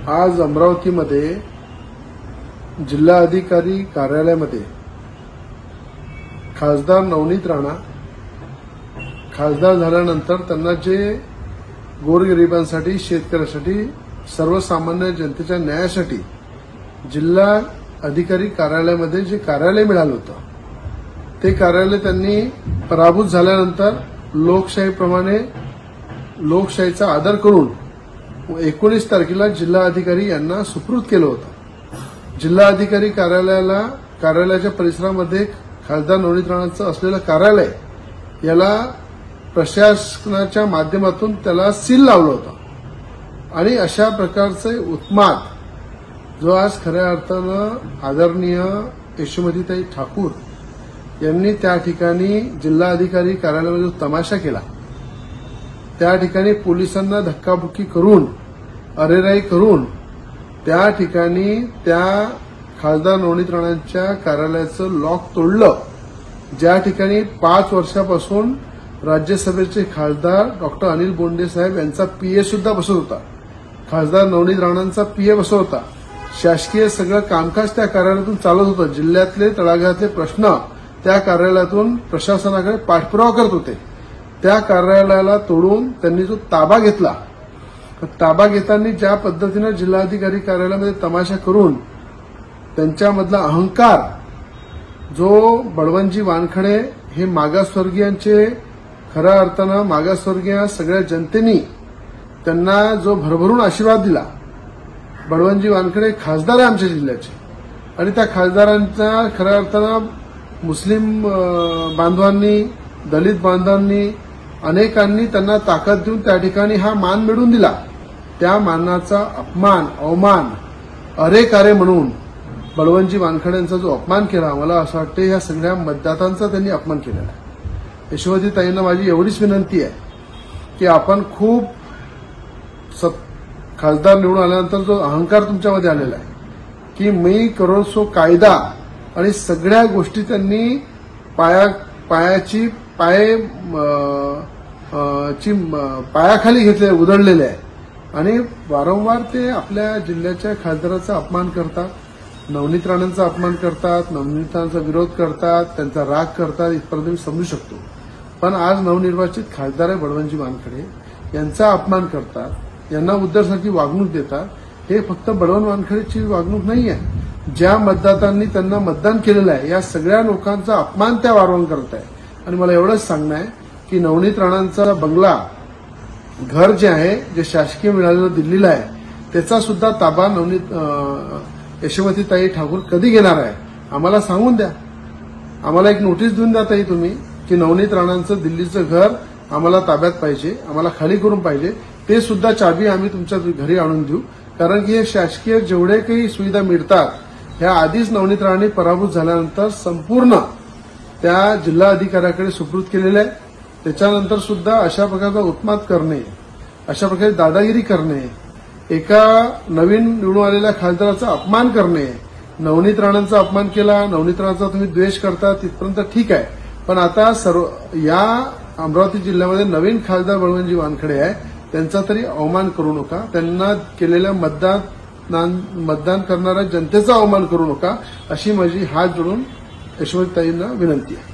आज अमरावतीमध्ये जिल्हाधिकारी कार्यालयामध्ये खासदार नवनीत राणा खासदार झाल्यानंतर त्यांना जे गोरगरिबांसाठी, शेतकऱ्यांसाठी, सर्वसामान्य जनतेच्या न्यायासाठी जिल्हा अधिकारी कार्यालयामध्ये जे कार्यालय मिळालं होतं ते कार्यालय त्यांनी पराभूत झाल्यानंतर लोकशाहीप्रमाणे लोकशाहीचा आदर करून 19 तारखेला जिल्हाधिकारी यांना सुपूर्द केलं होतं। जिल्हाधिकारी कार्यालयाच्या परिसरामध्ये खासदार नवनीत राणांचं असलेलं कार्यालय याला प्रशासनाच्या माध्यमातून त्याला सील लावलं होतं आणि अशा प्रकारचे उत्माद जो आज खऱ्या अर्थानं आदरणीय यशोमतीताई ठाकूर यांनी त्या ठिकाणी जिल्हाधिकारी कार्यालयामध्ये जो तमाशा केला, त्या ठिकाणी पोलिसांना धक्काबुक्की करून, अरेराई करून त्या ठिकाणी त्या खासदार नवनीत राणांच्या कार्यालयाचं लॉक तोडलं। ज्या ठिकाणी 5 वर्षापासून राज्यसभेचे खासदार डॉक्टर अनिल बोंडे साहेब यांचा पीए सुद्धा बसत होता, खासदार नवनीत राणांचा पीए बसत होता, शासकीय सगळं कामकाज त्या कार्यालयातून चालत होतं, जिल्ह्यातले तळागाळातले प्रश्न त्या कार्यालयातून प्रशासनाकडे पाठपुरावा करत होते। त्या कार्यालयाला तोडून त्यांनी जो ताबा घेतला, ताबा घेताना ज्या पद्धतीने जिल्हाधिकारी कार्यालयामध्ये तमाशा करून त्यांच्यामधला अहंकार, जो बळवंतजी वानखडे हे मागासवर्गीयांचे खऱ्या अर्थानं मागासवर्गीय सगळ्या जनतेने त्यांना जो भरभरून आशीर्वाद दिला, बळवंतजी वानखडे खासदार आहे आमच्या जिल्ह्याचे आणि त्या खासदारांचा खऱ्या अर्थानं मुस्लिम बांधवांनी, दलित बांधवांनी, अनेकांनी त्यांना ताकद देऊन त्या ठिकाणी हा मान मिळवून दिला। त्या मानाचा अपमान, अवमान, अरेकारे म्हणून बळवंतजी वानखडे यांचा जो अपमान केला, मला असं वाटतं या सगळ्या मतदारांचा त्यांनी अपमान केलेला आहे। यशोमतीताईंना माझी एवढीच विनंती आहे की आपण खूप खासदार निवडून आल्यानंतर जो अहंकार तुमच्यामध्ये आलेला आहे की मी करो सो कायदा आणि सगळ्या गोष्टी त्यांनी पायाखाली घेतले, उधळलेले आहे आणि वारंवार ते आपल्या जिल्ह्याच्या खासदाराचा अपमान करतात, नवनीत राणांचा अपमान करतात, नवनीत राणांचा विरोध करतात, त्यांचा राग करतात, इथपर्यंत मी समजू शकतो। पण आज नवनिर्वाचित खासदार आहे बळवंतजी वानखडे यांचा अपमान करतात, यांना उद्धवसारखी वागणूक देतात। हे फक्त बळवंत वानखडेची वागणूक नाही आहे, ज्या मतदारांनी त्यांना मतदान केलेलं आहे या सगळ्या लोकांचा अपमान त्या वारंवार करत आहे। आणि मला एवढंच सांगणं आहे की नवनीत राणांचा बंगला, घर जे आहे, जे शासकीय मिळालेलं दिल्लीला आहे, त्याचा सुद्धा ताबा यशोमतीताई ठाकूर कधी घेणार आहे आम्हाला सांगून द्या। आम्हाला एक नोटीस देऊन द्या ताई तुम्ही की नवनीत राणांचं दिल्लीचं घर आम्हाला ताब्यात पाहिजे, आम्हाला खाली करून पाहिजे, ते सुद्धा चाबी आम्ही तुमच्या घरी आणून देऊ। कारण की हे शासकीय जेवढे काही सुविधा मिळतात ह्या आधीच नवनीत राणांनी पराभूत झाल्यानंतर संपूर्ण त्या जिल्हा अधिकाऱ्याकडे सुपूर्द केलेलं आहे। त्याच्यानंतर सुद्धा अशा प्रकारचा उत्माद करणे, अशा प्रकारे दादागिरी करणे, एका नवीन निवडून आलेल्या खासदाराचा अपमान करणे, नवनीत राणांचा अपमान केला, नवनीत राणांचा तुम्ही द्वेष करता तिथपर्यंत ठीक आहे, पण आता या अमरावती जिल्ह्यामध्ये नवीन खासदार बळवंतजी वानखडे आहे, त्यांचा तरी अवमान करू नका, त्यांना केलेल्या मतदान करणाऱ्या जनतेचा अवमान करू नका, अशी माझी हात जोडून यशोमतीताईंना विनंती आहे।